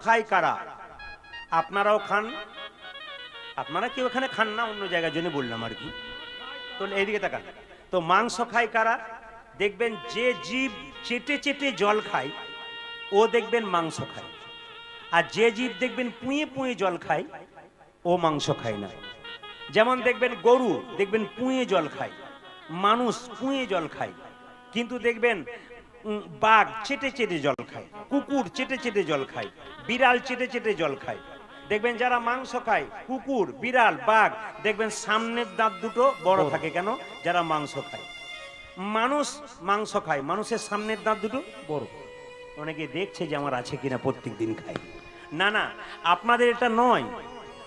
খায় কারা? আপনারাও খান, আপনারা কেউ এখানে খান না, অন্য জায়গার জন্য বললাম আর কি। তো এইদিকে তাকান, তো মাংস খায় কারা? দেখবেন যে জীব চেটে চেটে জল খায় ও দেখবেন মাংস খায়, আর যে জীব দেখবেন পুঁয়ে পুঁয়ে জল খায় ও মাংস খায় না। যেমন দেখবেন গরু দেখবেন পুঁয়ে জল খায়, মানুষ পুঁয়ে জল খায়, কিন্তু দেখবেন বাঘ চেটে চেটে জল খায়, কুকুর চেটে চেটে জল খায়, বিড়াল চেটে চেটে জল খায়। দেখবেন যারা মাংস খায়, কুকুর, বিড়াল, বাঘ, দেখবেন সামনের দাঁত দুটো বড় থাকে। কেন? যারা মাংস খায়। মানুষ মাংস খায়, মানুষের সামনের দাঁত দুটো বড়। অনেকে দেখছে যে আমার আছে কিনা, প্রত্যেক দিন খায়। না না, আপনাদের এটা নয়।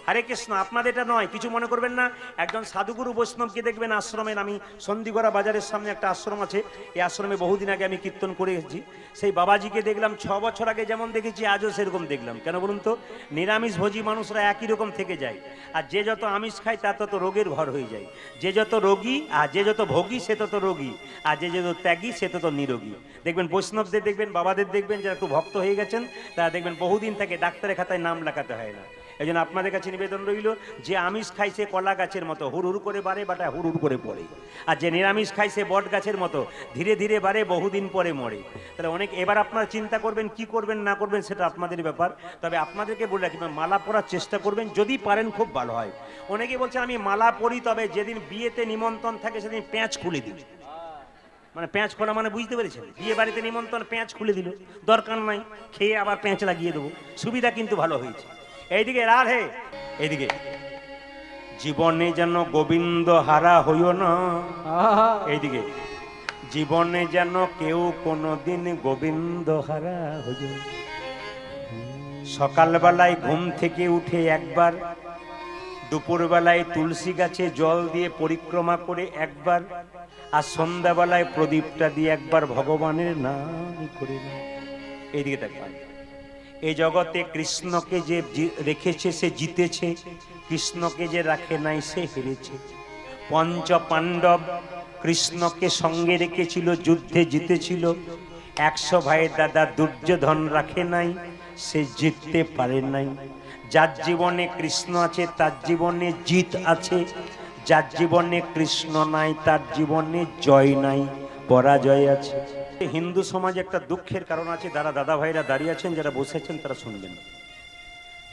হরে কৃষ্ণ, আপনাদের এটা নয়, কিছু মনে করবেন না। একজন সাধুগুরু বৈষ্ণবকে দেখবেন আশ্রমের, আমি সন্দিগড়া বাজারের সামনে একটা আশ্রম আছে, এই আশ্রমে বহুদিন আগে আমি কীর্তন করে এসেছি। সেই বাবাজিকে দেখলাম 6 বছর আগে যেমন দেখেছি আজও সেরকম দেখলাম। কেন বলুন তো? নিরামিষ ভোজী মানুষরা একই রকম থেকে যায়, আর যে যত আমিষ খায় তার তত রোগের ঘর হয়ে যায়। যে যত রোগী আর যে যত ভোগী সে তত রোগী, আর যে যত ত্যাগী সে তত নিরোগী। দেখবেন বৈষ্ণবদের দেখবেন, বাবাদের দেখবেন যারা একটু ভক্ত হয়ে গেছেন, তারা দেখবেন বহুদিন থেকে ডাক্তারের খাতায় নাম লেখাতে হয় না। এই জন্য আপনাদের কাছে নিবেদন রইল, যে আমিষ খাইছে কলা গাছের মতো হুড় হুড় করে বাড়ে, বাটা হুড় হুড় করে পড়ে, আর যে নিরামিষ খাইছে বট গাছের মতো ধীরে ধীরে বাড়ে, বহুদিন পরে মরে। তাহলে অনেক, এবার আপনারা চিন্তা করবেন কি করবেন না করবেন, সেটা আপনাদের ব্যাপার। তবে আপনাদেরকে বলে রাখি, মালা পরার চেষ্টা করবেন, যদি পারেন খুব ভালো হয়। অনেকে বলছেন আমি মালা পরি, তবে যেদিন বিয়েতে নিমন্ত্রণ থাকে সেদিন পেঁচ খুলে দিই। মানে পেঁচ খোলা মানে বুঝতে পেরেছেন? বিয়ে বাড়িতে নিমন্ত্রণ, পেঁচ খুলে দিল, দরকার নাই, খেয়ে আবার পেঁচ লাগিয়ে দেবো। সুবিধা কিন্তু ভালো হয়েছে। এইদিকে রাধে, এইদিকে, জীবনে যেন গোবিন্দ হারা হইও না। এইদিকে, জীবনে যেন কেউ কোনোদিন গোবিন্দ হারা হইও। সকালবেলায় ঘুম থেকে উঠে একবার, দুপুরবেলায় তুলসী গাছে জল দিয়ে পরিক্রমা করে একবার, আর সন্ধ্যাবেলায় প্রদীপটা দিয়ে একবার ভগবানের নাম করে না। এইদিকে দেখবেন, এই জগতে কৃষ্ণকে যে রেখেছে সে জিতেছে, কৃষ্ণকে যে রাখে নাই সে হেরেছে। পঞ্চ পাণ্ডব কৃষ্ণকে সঙ্গে রেখেছিল, যুদ্ধে জিতেছিল। 100 ভাইয়ের দাদা দুর্যোধন রাখে নাই, সে জিততে পারে নাই। যার জীবনে কৃষ্ণ আছে তার জীবনে জিত আছে, যার জীবনে কৃষ্ণ নাই তার জীবনে জয় নাই, পরাজয় আছে। হিন্দু সমাজে একটা দুঃখের কারণ আছে, যারা দাদা ভাইরা দাঁড়িয়ে আছেন, যারা বসেছেন, তারা শুনবেন।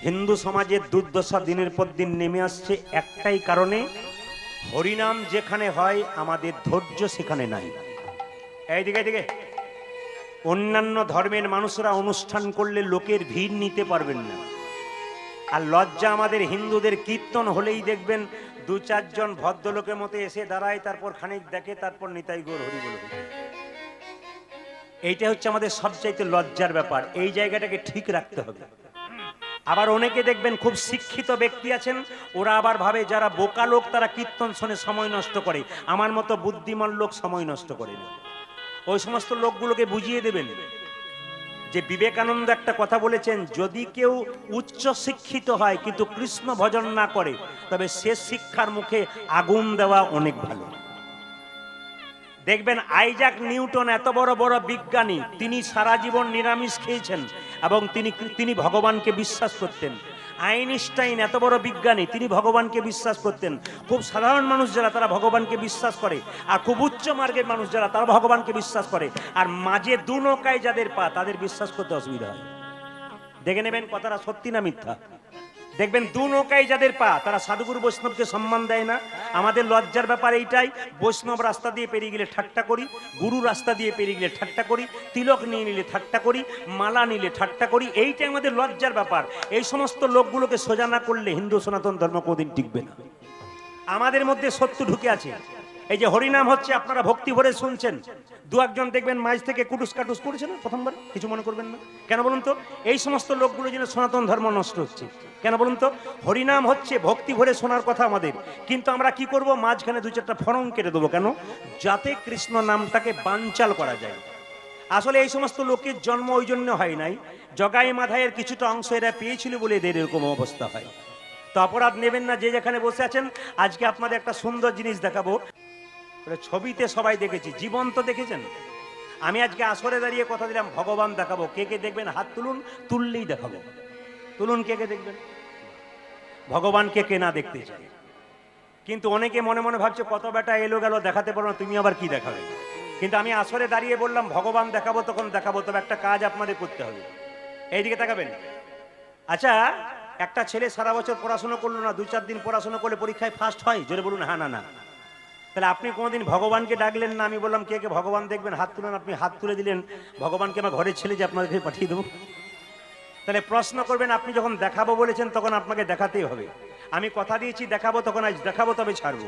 হিন্দু সমাজের দুর্দশা দিনের পর দিন নেমে আসছে একটাই কারণে, হরিনাম যেখানে হয় আমাদের ধৈর্য সেখানে নাই। এইদিকে এইদিকে, অন্যান্য ধর্মের মানুষরা অনুষ্ঠান করলে লোকের ভিড় নিতে পারবেন না, আর লজ্জা আমাদের হিন্দুদের, কীর্তন হলেই দেখবেন 2-4 জন ভদ্রলোকের মতো এসে দাঁড়ায়, তারপর খানিক দেখে, তারপর নিতাই গৌর হরি বলে। এইটা হচ্ছে আমাদের সবচাইতে লজ্জার ব্যাপার। এই জায়গাটাকে ঠিক রাখতে হবে। আবার অনেকে দেখবেন খুব শিক্ষিত ব্যক্তি আছেন, ওরা আবার ভাবে যারা বোকা লোক তারা কীর্তন শুনে সময় নষ্ট করে, আমার মতো বুদ্ধিমান লোক সময় নষ্ট করে না। ওই সমস্ত লোকগুলোকে বুঝিয়ে দেবেন যে বিবেকানন্দ একটা কথা বলেছেন, যদি কেউ উচ্চ শিক্ষিত হয় কিন্তু কৃষ্ণ ভজন না করে, তবে সে শিক্ষার মুখে আগুন দেওয়া অনেক ভালো। দেখবেন আইজাক নিউটন এত বড় বড় বিজ্ঞানী, তিনি সারা জীবন নিরামিষ খেয়েছেন এবং তিনি ভগবানকে বিশ্বাস করতেন। আইনস্টাইন এত বড় বিজ্ঞানী, তিনি ভগবানকে বিশ্বাস করতেন। খুব সাধারণ মানুষ যারা, তারা ভগবানকে বিশ্বাস করে, আর খুব উচ্চ মার্গের মানুষ যারা, তারা ভগবানকে বিশ্বাস করে। আর মাঝে দু নৌকায় যাদের পা, তাদের বিশ্বাস করতে অসুবিধা হয়। দেখে নেবেন কথাটা সত্যি না মিথ্যা। দেখবেন দু নৌকায় যাদের পা, তারা সাধুগুরু বৈষ্ণবকে সম্মান দেয় না। আমাদের লজ্জার ব্যাপার এইটাই, বৈষ্ণব রাস্তা দিয়ে পেরিয়ে গেলে ঠাট্টা করি, গুরু রাস্তা দিয়ে পেরিয়ে গেলে ঠাট্টা করি, তিলক নিয়ে নিলে ঠাট্টা করি, মালা নিলে ঠাট্টা করি। এইটাই আমাদের লজ্জার ব্যাপার। এই সমস্ত লোকগুলোকে সোজা না করলে হিন্দু সনাতন ধর্ম কোনদিন টিকবে না। আমাদের মধ্যে সত্য ঢুকে আছে। এই যে হরিনাম হচ্ছে, আপনারা ভক্তি ভরে শুনছেন, 2-1 জন দেখবেন মাঝ থেকে কুটুস কাটুস করেছে না প্রথমবার, কিছু মনে করবেন না। কেন বলুন তো? এই সমস্ত লোকগুলো যেন সনাতন ধর্ম নষ্ট হচ্ছে। কেন বলুন তো? হরিনাম হচ্ছে ভক্তি ভরে শোনার কথা আমাদের, কিন্তু আমরা কি করব, মাঝখানে 2-4টা ফরম কেটে দেবো। কেন? যাতে কৃষ্ণ নামটাকে বানচাল করা যায়। আসলে এই সমস্ত লোকের জন্ম ওই জন্য হয় নাই, জগাই মাধাইয়ের কিছুটা অংশ এরা পেয়েছিল বলে এদের এরকম অবস্থা হয়। তো অপরাধ নেবেন না যে যেখানে বসে আছেন। আজকে আপনাদের একটা সুন্দর জিনিস দেখাবো, ছবিতে সবাই দেখেছি, জীবন্ত দেখেছেন? আমি আজকে আসরে দাঁড়িয়ে কথা দিলাম ভগবান দেখাবো, কে কে দেখবেন হাত তুলুন, তুললেই দেখাবো। তুলুন, কে কে দেখবেন ভগবানকে, কে না দেখতে চায়? কিন্তু অনেকে মনে মনে ভাবছে কত বেটা এলো গেল, দেখাতে পারো না, তুমি আবার কি দেখাবে? কিন্তু আমি আসরে দাঁড়িয়ে বললাম ভগবান দেখাবো, তখন দেখাবো, তবে একটা কাজ আপনাদের করতে হবে। এইদিকে তাকাবেন। আচ্ছা, একটা ছেলে সারা বছর পড়াশোনা করলো না, 2-4 দিন পড়াশোনা করলে পরীক্ষায় ফার্স্ট হয়? জোরে বলুন হ্যাঁ না না। তাহলে আপনি কোনোদিন ভগবানকে ডাকলেন না। আমি বললাম কে কে ভগবান দেখবেন হাত তুলেন, আপনি হাত তুলে দিলেন। ভগবানকে আমার ঘরের ছেলে যে আপনাদেরকে পাঠিয়ে দেবো? তাহলে প্রশ্ন করবেন, আপনি যখন দেখাবো বলেছেন তখন আপনাকে দেখাতেই হবে। আমি কথা দিয়েছি দেখাবো, তখন আজ দেখাবো, তবে ছাড়বো।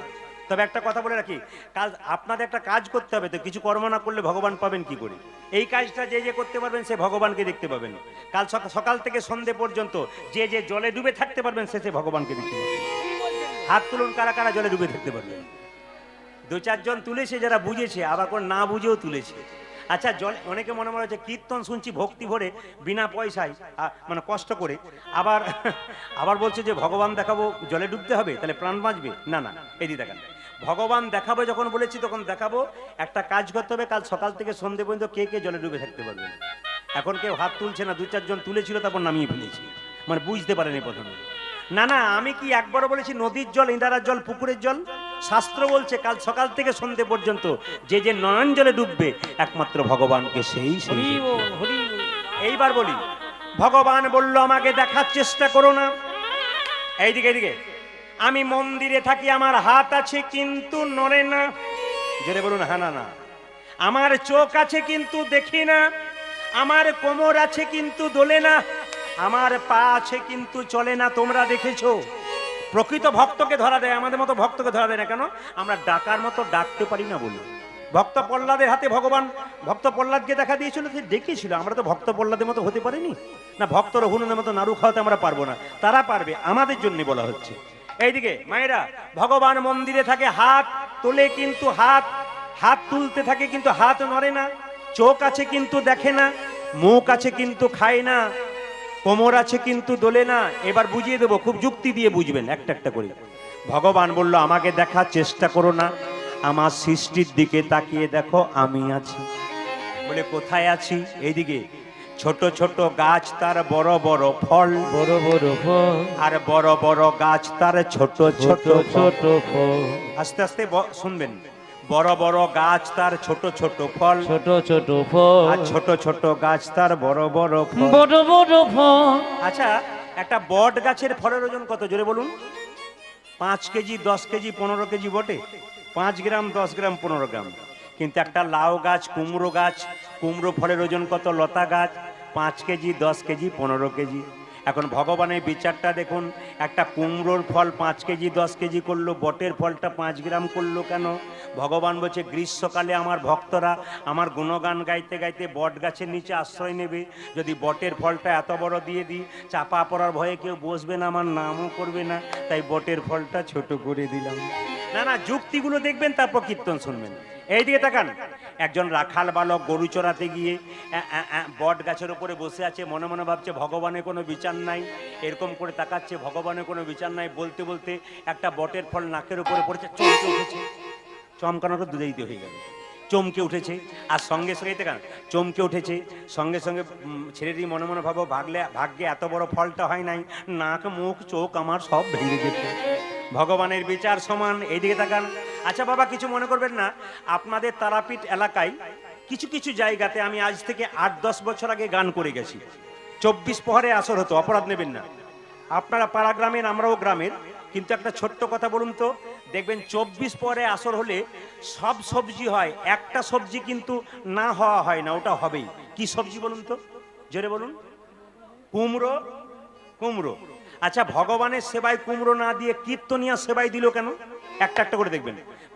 তবে একটা কথা বলে রাখি, কাজ আপনাদের একটা কাজ করতে হবে। তো কিছু কর্ম না করলে ভগবান পাবেন কি করে? এই কাজটা যে যে করতে পারবেন সে ভগবানকে দেখতে পাবেন। কাল সকাল থেকে সন্ধে পর্যন্ত যে যে জলে ডুবে থাকতে পারবেন সে ভগবানকে দেখতে পাবেন। হাত তুলুন, কারা কারা জলে ডুবে থাকতে পারবেন? 2-4 জন তুলেছে, যারা বুঝেছে, আবার কোন না বুঝেও তুলেছে। আচ্ছা, জল অনেকে মনে মনে হচ্ছে কীর্তন শুনছি ভক্তি ভরে বিনা পয়সায়, মানে কষ্ট করে, আবার আবার বলছে যে ভগবান দেখাবো, জলে ডুবতে হবে, তাহলে প্রাণ বাঁচবে। না না, এদিকে দেখান। ভগবান দেখাবো যখন বলেছি তখন দেখাবো। একটা কাজ করতে হবে, কাল সকাল থেকে সন্ধে পর্যন্ত কে কে জলে ডুবে থাকতে পারবেন। এখন কেউ হাত তুলছে না, 2-4 জন তুলেছিল, তারপর নামিয়ে ফেলেছি, মানে বুঝতে পারেনি প্রথমে। না না, আমি কি একবারও বলেছি নদীর জল, ইঁদারার জল, পুকুরের জল? শাস্ত্র বলছে কাল সকাল থেকে সন্ধে পর্যন্ত যে যে নয়ন জলে ডুববে একমাত্র ভগবানকে সেই। এইবার বলি, ভগবান বলল আমাকে দেখার চেষ্টা করো না। এইদিকে এইদিকে, আমি মন্দিরে থাকি, আমার হাত আছে কিন্তু নড়ে না। জোরে বলুন হ্যাঁ না না। আমার চোখ আছে কিন্তু দেখি না, আমার কোমর আছে কিন্তু দোলে না, আমার পা আছে কিন্তু চলে না। তোমরা দেখেছো? প্রকৃত ভক্তকে ধরা দেয়, আমাদের মতো ভক্তকে ধরা দেয় না। কেন? আমরা ডাকার মতো ডাকতে পারি না বলি। ভক্ত প্রহ্লাদের হাতে ভগবান ভক্ত প্রহ্লাদকে দেখা দিয়েছিল, সে ডেকেছিল। আমরা তো ভক্ত প্রহ্লাদের মতো হতে পারিনি না, ভক্ত রঘুনন্দের মতো নাড়ু খাওয়াতে আমরা পারবো না, তারা পারবে, আমাদের জন্য বলা হচ্ছে। এইদিকে মায়েরা, ভগবান মন্দিরে থাকে, হাত তোলে কিন্তু হাত তুলতে থাকে কিন্তু হাত নড়ে না। চোখ আছে কিন্তু দেখে না, মুখ আছে কিন্তু খায় না, কোমর আছে কিন্তু দোলে না। এবার বুঝিয়ে দেবো, খুব যুক্তি দিয়ে বুঝবেন একটা একটা করে। ভগবান বলল আমাকে দেখার চেষ্টা করো না, আমার সৃষ্টির দিকে তাকিয়ে দেখো, আমি আছি। বলে কোথায় আছি? এইদিকে, ছোট ছোট গাছ তার বড় বড় ফল, বড় বড় ফল, আর বড় বড় গাছ তার ছোট ছোট ছোট ফল। আস্তে আস্তে শুনবেন। বড় বড় গাছ তার ছোট ছোট ফল, ছোট ছোট ফল, আর ছোট ছোট গাছ তার বড় বড় ফল। বড় বড় ফল। আচ্ছা, একটা বট গাছের ফলের ওজন কত? জোরে বলুন। 5 কেজি, 10 কেজি, 15 কেজি বটে। 5 গ্রাম, 10 গ্রাম, 15 গ্রাম। কিন্তু একটা লাউ গাছ, কুমড়ো গাছ, কুমড়ো ফলের ওজন কত? লতা গাছ 5 কেজি, 10 কেজি, 15 কেজি। এখন ভগবানের বিচারটা দেখুন, একটা কুমড়োর ফল 5 কেজি 10 কেজি করলো, বটের ফলটা 5 গ্রাম করলো কেন? ভগবান বলছে গ্রীষ্মকালে আমার ভক্তরা আমার গুণগান গাইতে গাইতে বট গাছের নিচে আশ্রয় নেবে। যদি বটের ফলটা এত বড় দিয়ে দিই, চাপা পড়ার ভয়ে কেউ বসবে না, আমার নামও করবে না, তাই বটের ফলটা ছোট করে দিলাম। না না, যুক্তিগুলো দেখবেন, তারপর কীর্তন শুনবেন। এইদিকে তাকান। একজন রাখাল বালক গরু চড়াতে গিয়ে বট গাছের উপরে বসে আছে, মনে মনে ভাবছে ভগবানের কোনো বিচার নাই, এরকম করে তাকাচ্ছে, ভগবানের কোনো বিচার নাই। বলতে বলতে একটা বটের ফল নাকের উপরে পড়েছে, চমকে উঠেছে। চমকানোটা দুধেইতে হয়ে গেল, চমকে উঠেছে। আর সঙ্গে সঙ্গে দেখান, চমকে উঠেছে, সঙ্গে সঙ্গে ছেলেটি মনে মনে ভাবো ভাগ্যে এত বড় ফলটা হয় নাই, নাক মুখ চোখ আমার সব ভেঙে যেত। ভগবানের বিচার সমান। এইদিকে তাকান। আচ্ছা বাবা, কিছু মনে করবেন না, আপনাদের তারাপীঠ এলাকায় কিছু কিছু জায়গাতে আমি আজ থেকে 8-10 বছর আগে গান করে গেছি। 24 প্রহরে আসর হতো, অপরাধ নেবেন না। আপনারা পাড়া গ্রামের, আমরাও গ্রামের। কিন্তু একটা ছোট্ট কথা বলুন তো, দেখবেন 24 প্রহরে আসর হলে সব সবজি হয়, একটা সবজি কিন্তু না হওয়া হয় না, ওটা হবেই। কি সবজি বলুন তো, জোরে বলুন। কুমড়ো। কুমড়ো। আচ্ছা, ভগবানের সেবায় কুমড়ো না দিয়ে কীর্তনিয়া সেবায় দিল কেন? একটা একটা করে দেখবেন।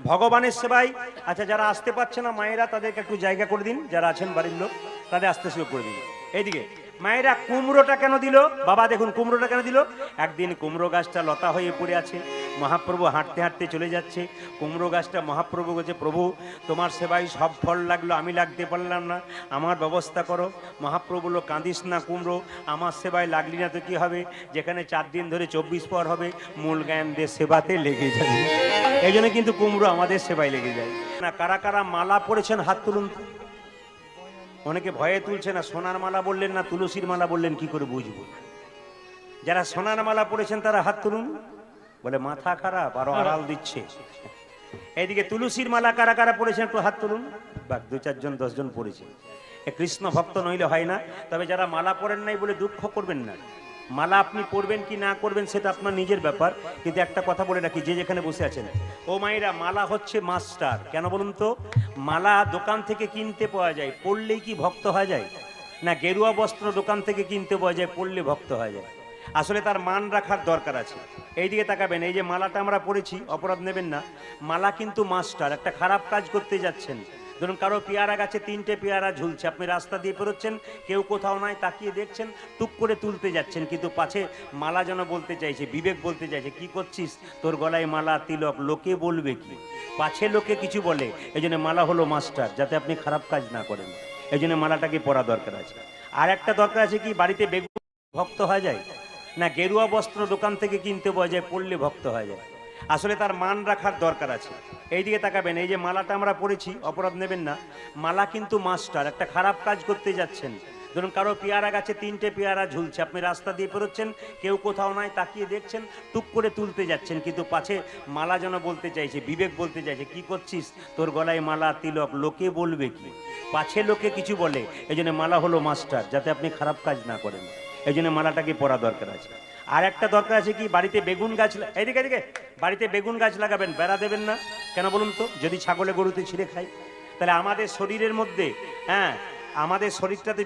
ভগবানের সেবায়, আচ্ছা যারা আসতে পারছে না মায়েরা, তাদেরকে একটু জায়গা করে দিন, যারা আছেন বাড়ির লোক তাদের আসতে সুযোগ করে দিন। এইদিকে মায়েরা কুমড়োটা কেন দিল? বাবা দেখুন কুমড়োটা কেন দিল। একদিন কুমড়ো গাছটা লতা হয়ে পড়ে আছে, মহাপ্রভু হাঁটতে হাঁটতে চলে যাচ্ছে, কুমড়ো গাছটা মহাপ্রভু বলছে, প্রভু তোমার সেবায় সব ফল লাগলো, আমি লাগতে পারলাম না, আমার ব্যবস্থা করো। মহাপ্রভু বলল, কাঁদিস না কুমড়ো, আমার সেবায় লাগলি না তো কি হবে, যেখানে 4 দিন ধরে 24 প্রহর হবে, মূল জ্ঞানদের সেবাতে লেগে যাবে। এই জন্য কিন্তু কুমড়ো আমাদের সেবায় লেগে যায় না। কারা কারা মালা পড়েছেন হাত তুলুন। অনেকে ভয়ে তুলছে না, সোনার মালা বললেন না তুলসীর মালা বললেন, কি করে বুঝবো? যারা সোনার মালা পড়েছেন তারা হাত তুলুন। বলে মাথা খারাপ, আরো আড়াল দিচ্ছে। এইদিকে তুলসীর মালা কারা কারা পড়েছেন একটু হাত তুলুন। বাহ, 2-4 জন 10 জন পড়েছে। এ কৃষ্ণ ভক্ত নইলে হয় না। তবে যারা মালা পড়েন নাই বলে দুঃখ করবেন না, মালা আপনি পরবেন কি না করবেন সেটা আপনার নিজের ব্যাপার। কিন্তু একটা কথা বলে রাখি, যে যেখানে বসে আছেন ও মায়েরা, মালা হচ্ছে মাস্টার। কেন বলুন তো? মালা দোকান থেকে কিনতে পাওয়া যায়, পড়লেই কি ভক্ত হয়ে যায়? না গেরুয়া বস্ত্র দোকান থেকে কিনতে পাওয়া যায়, পড়লে ভক্ত হয়ে যায়? আসলে তার মান রাখার দরকার আছে। এইদিকে তাকাবেন, এই যে মালাটা আমরা পড়েছি, অপরাধ নেবেন না, মালা কিন্তু মাস্টার। একটা খারাপ কাজ করতে যাচ্ছেন, ধরুন কারো পেয়ারা গাছে 3টে পেয়ারা ঝুলছে, আপনি রাস্তা দিয়ে পেরোচ্ছেন, কেউ কোথাও নাই, তাকিয়ে দেখছেন, টুক করে তুলতে যাচ্ছেন, কিন্তু পাছে মালা যেন বলতে চাইছে, বিবেক বলতে চাইছে, কি করছিস, তোর গলায় মালা তিলক, লোকে বলবে কি? পাছে লোকে কিছু বলে। এই জন্য মালা হলো মাস্টার, যাতে আপনি খারাপ কাজ না করেন। এই জন্য মালাটাকে পরা দরকার আছে। আর একটা দরকার আছে কি, বাড়িতে বেগুন ভক্ত হয়ে যায়, না গেরুয়া বস্ত্র দোকান থেকে কিনতে পাওয়া যায়, পড়লে ভক্ত হয়ে যায়। আসলে তার মান রাখার দরকার আছে। এইদিকে তাকাবেন, এই যে মালাটা আমরা পড়েছি, অপরাধ নেবেন না, মালা কিন্তু মাস্টার। একটা খারাপ কাজ করতে যাচ্ছেন, ধরুন কারো পেয়ারা গাছে 3টে পেয়ারা ঝুলছে, আপনি রাস্তা দিয়ে পেরোচ্ছেন, কেউ কোথাও নাই, তাকিয়ে দেখছেন, টুক করে তুলতে যাচ্ছেন, কিন্তু পাছে মালা যেন বলতে চাইছে, বিবেক বলতে চাইছে, কি করছিস, তোর গলায় মালা তিলক, লোকে বলবে কি? পাছে লোকে কিছু বলে। এই জন্য মালা হলো মাস্টার, যাতে আপনি খারাপ কাজ না করেন। এই জন্য মালাটাকে পরা দরকার আছে। আর একটা দরকার আছে কি, বাড়িতে বেগুন গাছ, এইদিকে এদিকে, বাড়িতে বেগুন গাছ লাগাবেন, বেড়া দেবেন না। কেন বলুন তো? যদি ছাগলে গরুতে ছিঁড়ে খায়, তাহলে আমাদের শরীরের মধ্যে, হ্যাঁ, আমাদের শরীরটাতে